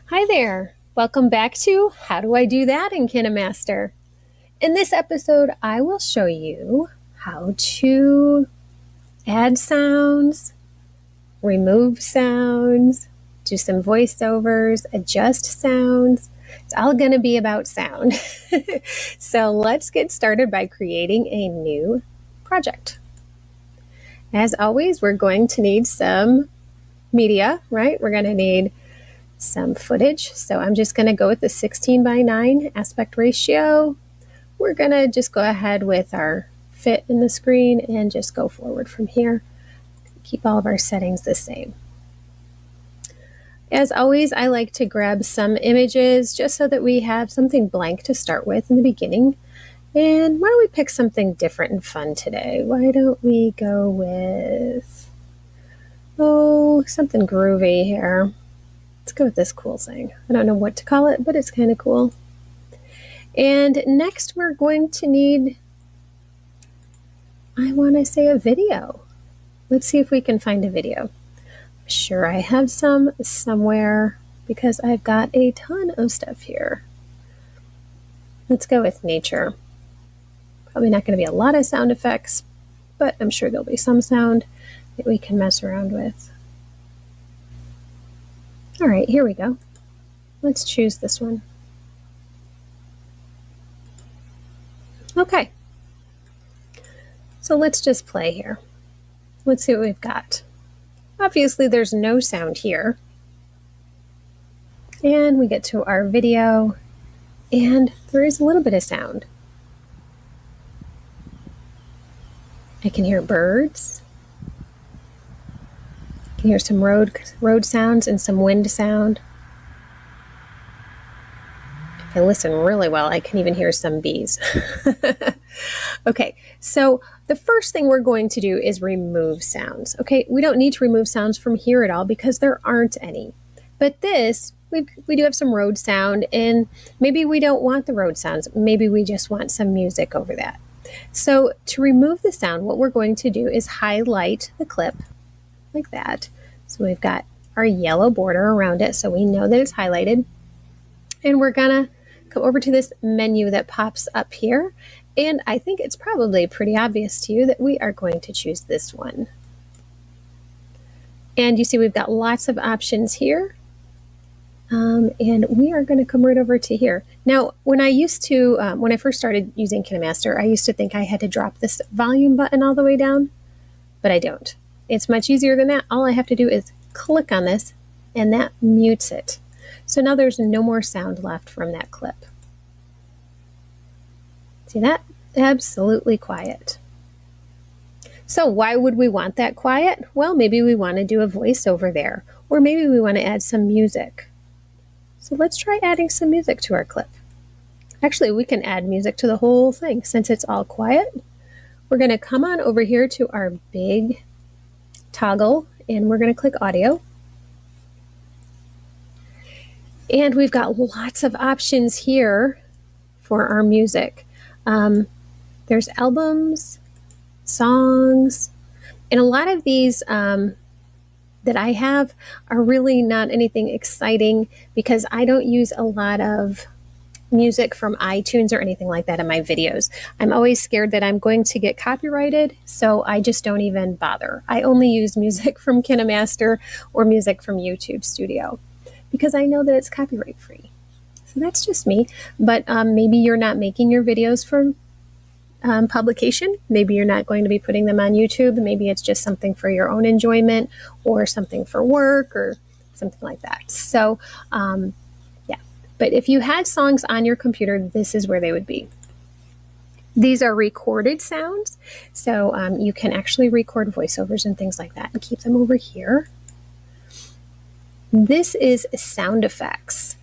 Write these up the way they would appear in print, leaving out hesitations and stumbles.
Hi there! Welcome back to How Do I Do That in Kinemaster? In this episode, I will show you how to add sounds, remove sounds, do some voiceovers, adjust sounds. It's all going to be about sound. So let's get started by creating a new project. As always, we're going to need some media, right? We're going to need some footage. So I'm just going to go with the 16:9 aspect ratio. We're going to just go ahead with our fit in the screen and just go forward from here. Keep all of our settings the same. As always, I like to grab some images just so that we have something blank to start with in the beginning. And why don't we pick something different and fun today? Why don't we go with, something groovy here. Let's go with this cool thing. I don't know what to call it, but it's kind of cool. And next we're going to need, I want to say, a video. Let's see if we can find a video. I'm sure I have some somewhere because I've got a ton of stuff here. Let's go with nature. Probably not going to be a lot of sound effects, but I'm sure there'll be some sound that we can mess around with. All right, here we go. Let's choose this one. Okay. So let's just play here. Let's see what we've got. Obviously, there's no sound here. And we get to our video, and there is a little bit of sound. I can hear birds. I can hear some road sounds and some wind sound. If I listen really well, I can even hear some bees. Okay, so the first thing we're going to do is remove sounds. Okay, we don't need to remove sounds from here at all because there aren't any. But this, we do have some road sound, and maybe we don't want the road sounds. Maybe we just want some music over that. So to remove the sound, what we're going to do is highlight the clip like that. So we've got our yellow border around it so we know that it's highlighted. And we're gonna come over to this menu that pops up here. And I think it's probably pretty obvious to you that we are going to choose this one. And you see we've got lots of options here. And we are going to come right over to here. Now, when I first started using Kinemaster, I used to think I had to drop this volume button all the way down, but I don't. It's much easier than that. All I have to do is click on this, and that mutes it. So now there's no more sound left from that clip. See that? Absolutely quiet. So why would we want that quiet? Well, maybe we want to do a voiceover there, or maybe we want to add some music. So let's try adding some music to our clip. Actually, we can add music to the whole thing since it's all quiet. We're going to come on over here to our big toggle, and we're going to click audio. And we've got lots of options here for our music. There's albums, songs, and a lot of these that I have are really not anything exciting because I don't use a lot of music from iTunes or anything like that in my videos. I'm always scared that I'm going to get copyrighted, so I just don't even bother. I only use music from Kinemaster or music from YouTube Studio because I know that it's copyright free. So that's just me, but maybe you're not making your videos for publication. Maybe you're not going to be putting them on YouTube. Maybe it's just something for your own enjoyment or something for work or something like that. So yeah, but if you had songs on your computer, this is where they would be. These are recorded sounds, so you can actually record voiceovers and things like that and keep them over here. This is sound effects.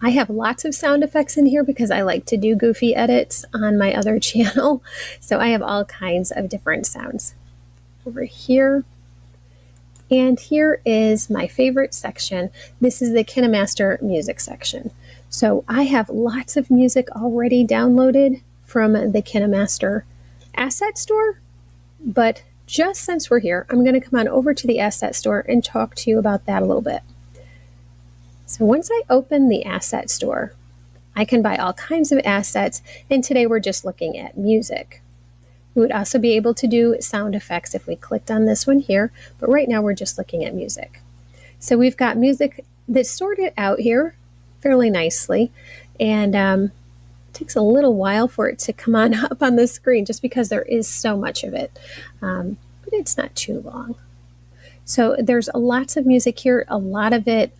I have lots of sound effects in here because I like to do goofy edits on my other channel. So I have all kinds of different sounds over here. And here is my favorite section. This is the Kinemaster music section. So I have lots of music already downloaded from the Kinemaster asset store, but just since we're here, I'm going to come on over to the asset store and talk to you about that a little bit. So once I open the asset store, I can buy all kinds of assets, and today we're just looking at music. We would also be able to do sound effects if we clicked on this one here, but right now we're just looking at music. So we've got music that's sorted out here fairly nicely, and it takes a little while for it to come on up on the screen just because there is so much of it, but it's not too long. So there's lots of music here. A lot of it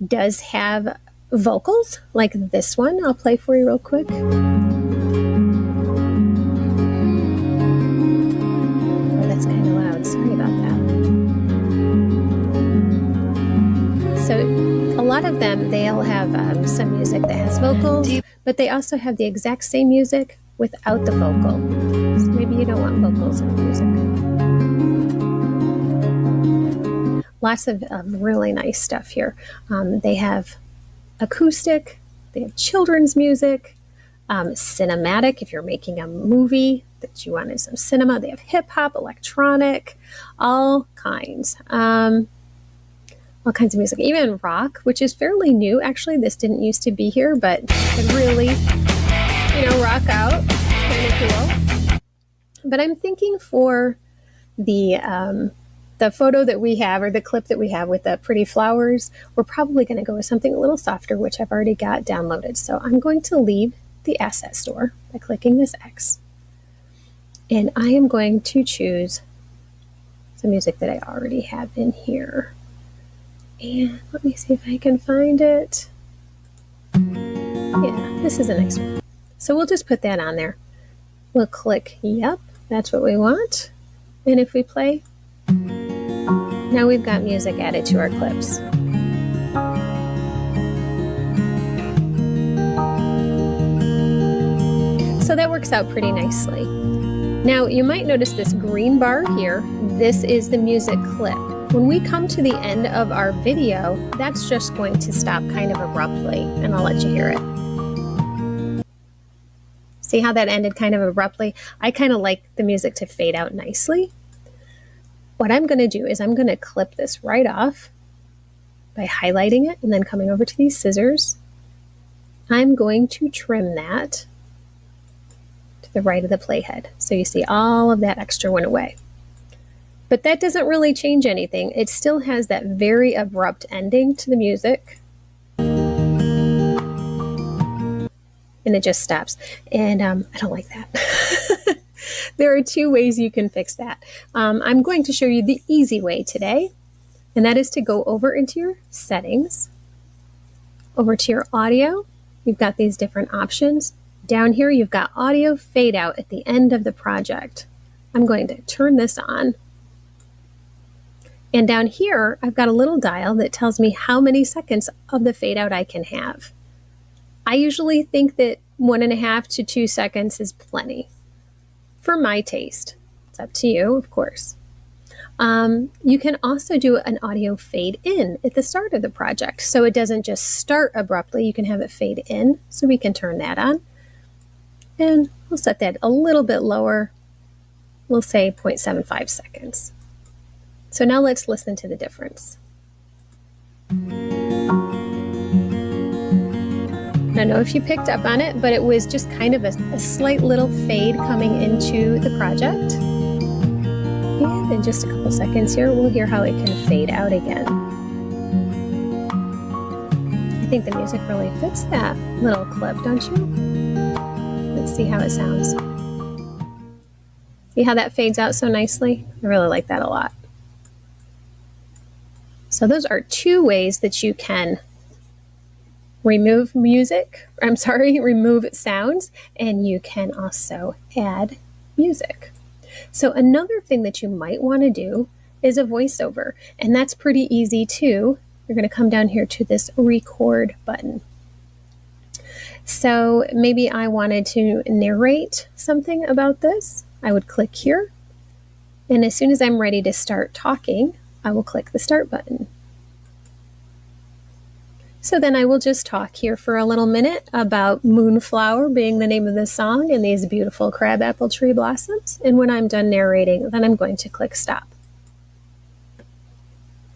does have vocals, like this one. I'll play for you real quick. Oh, that's kind of loud. Sorry about that. So a lot of them, they'll have some music that has vocals, but they also have the exact same music without the vocal. So maybe you don't want vocals in music. Lots of really nice stuff here. They have acoustic, they have children's music, cinematic if you're making a movie that you wanted some cinema. They have hip hop, electronic, all kinds of music, even rock, which is fairly new. Actually, this didn't used to be here, but you could really, rock out. It's kind of cool. But I'm thinking for the photo that we have, or the clip that we have with the pretty flowers, we're probably going to go with something a little softer, which I've already got downloaded. So I'm going to leave the asset store by clicking this X. And I am going to choose some music that I already have in here. And let me see if I can find it. Yeah, this is a nice one. So we'll just put that on there. We'll click, yep, that's what we want. And if we play, now we've got music added to our clips. So that works out pretty nicely. Now you might notice this green bar here. This is the music clip. When we come to the end of our video, that's just going to stop kind of abruptly, and I'll let you hear it. See how that ended kind of abruptly? I kind of like the music to fade out nicely. What I'm going to do is I'm going to clip this right off by highlighting it and then coming over to these scissors. I'm going to trim that to the right of the playhead. So you see all of that extra went away. But that doesn't really change anything. It still has that very abrupt ending to the music. And it just stops. And I don't like that. There are two ways you can fix that. I'm going to show you the easy way today, and that is to go over into your settings, over to your audio. You've got these different options. Down here, you've got audio fade out at the end of the project. I'm going to turn this on. And down here, I've got a little dial that tells me how many seconds of the fade out I can have. I usually think that 1.5 to 2 seconds is plenty. For my taste. It's up to you, of course. You can also do an audio fade in at the start of the project. So it doesn't just start abruptly. You can have it fade in. So we can turn that on. And we'll set that a little bit lower. We'll say 0.75 seconds. So now let's listen to the difference. I don't know if you picked up on it, but it was just kind of a slight little fade coming into the project. And in just a couple seconds here, we'll hear how it can fade out again. I think the music really fits that little clip, don't you? Let's see how it sounds. See how that fades out so nicely? I really like that a lot. So those are two ways that you can remove sounds, and you can also add music. So another thing that you might want to do is a voiceover, and that's pretty easy too. You're going to come down here to this record button. So maybe I wanted to narrate something about this. I would click here, and as soon as I'm ready to start talking, I will click the start button. So then I will just talk here for a little minute about Moonflower being the name of this song and these beautiful crabapple tree blossoms. And when I'm done narrating, then I'm going to click stop.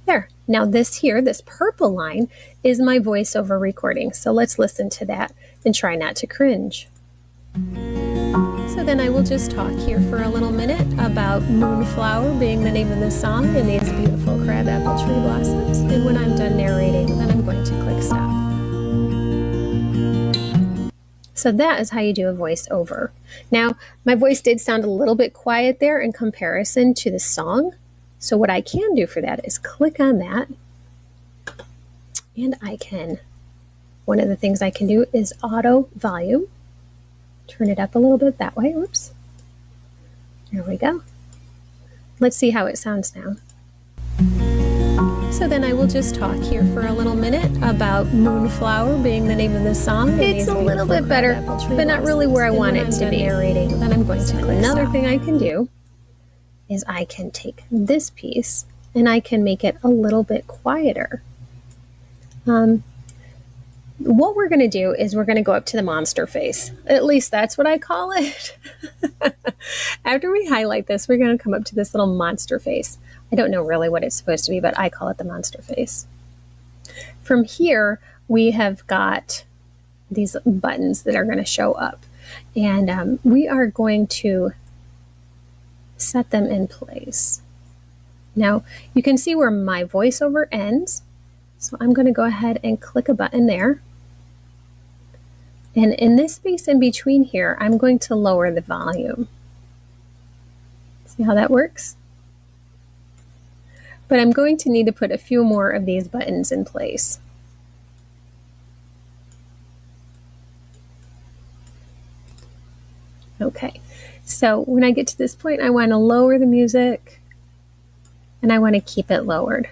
There. Now this here, this purple line, is my voiceover recording. So let's listen to that and try not to cringe. So then I will just talk here for a little minute about Moonflower being the name of this song and these beautiful crabapple tree blossoms. And when I'm done narrating, then I'm going to click stop. So that is how you do a voiceover. Now, my voice did sound a little bit quiet there in comparison to the song. So what I can do for that is click on that, and one of the things I can do is auto volume. Turn it up a little bit that way. Oops. There we go. Let's see how it sounds now. So then I will just talk here for a little minute about Moonflower being the name of the song. It's a little bit better, but not really where I want it to be. Narrating, then I'm going to click another thing I can do is I can take this piece and I can make it a little bit quieter. What we're going to do is we're going to go up to the monster face. At least that's what I call it. After we highlight this, we're going to come up to this little monster face. I don't know really what it's supposed to be, but I call it the monster face. From here, we have got these buttons that are going to show up. And we are going to set them in place. Now, you can see where my voiceover ends. So I'm going to go ahead and click a button there. And in this space in between here, I'm going to lower the volume. See how that works? But I'm going to need to put a few more of these buttons in place. Okay, so when I get to this point, I want to lower the music and I want to keep it lowered.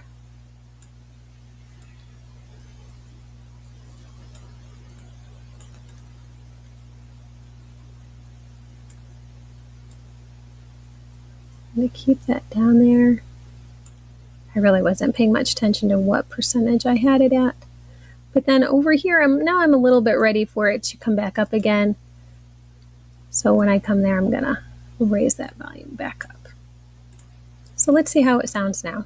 I'm going to keep that down there. I really wasn't paying much attention to what percentage I had it at. But then over here, now I'm a little bit ready for it to come back up again. So when I come there, I'm going to raise that volume back up. So let's see how it sounds now.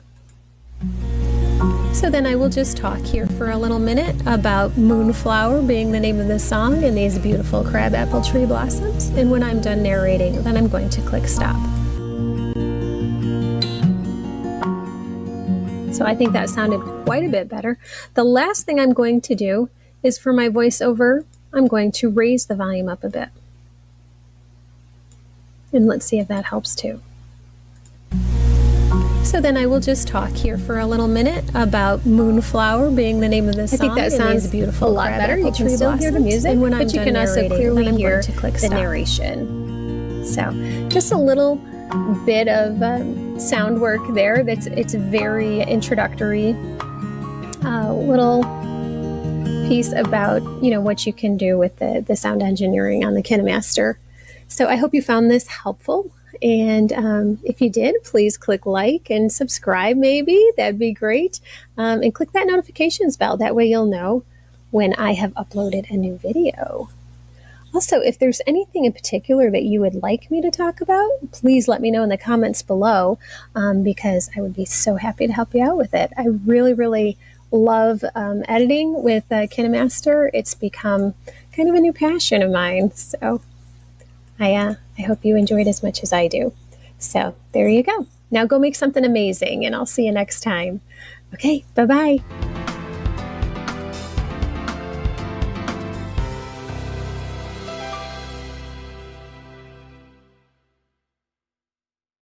So then I will just talk here for a little minute about Moonflower being the name of the song and these beautiful crabapple tree blossoms. And when I'm done narrating, then I'm going to click stop. So I think that sounded quite a bit better. The last thing I'm going to do is for my voiceover, I'm going to raise the volume up a bit. And let's see if that helps too. So then I will just talk here for a little minute about Moonflower being the name of the song. I think that sounds beautiful, a lot better. You can still hear the music, and when I'm done narrating, also clearly hear the narration. So just a little bit of sound work there. It's a very introductory little piece about what you can do with the sound engineering on the Kinemaster. So I hope you found this helpful. And if you did, please click like and subscribe maybe. That'd be great. And click that notifications bell. That way you'll know when I have uploaded a new video. Also, if there's anything in particular that you would like me to talk about, please let me know in the comments below because I would be so happy to help you out with it. I really, really love editing with Kinemaster. It's become kind of a new passion of mine. So I hope you enjoyed as much as I do. So there you go. Now go make something amazing, and I'll see you next time. Okay, bye-bye.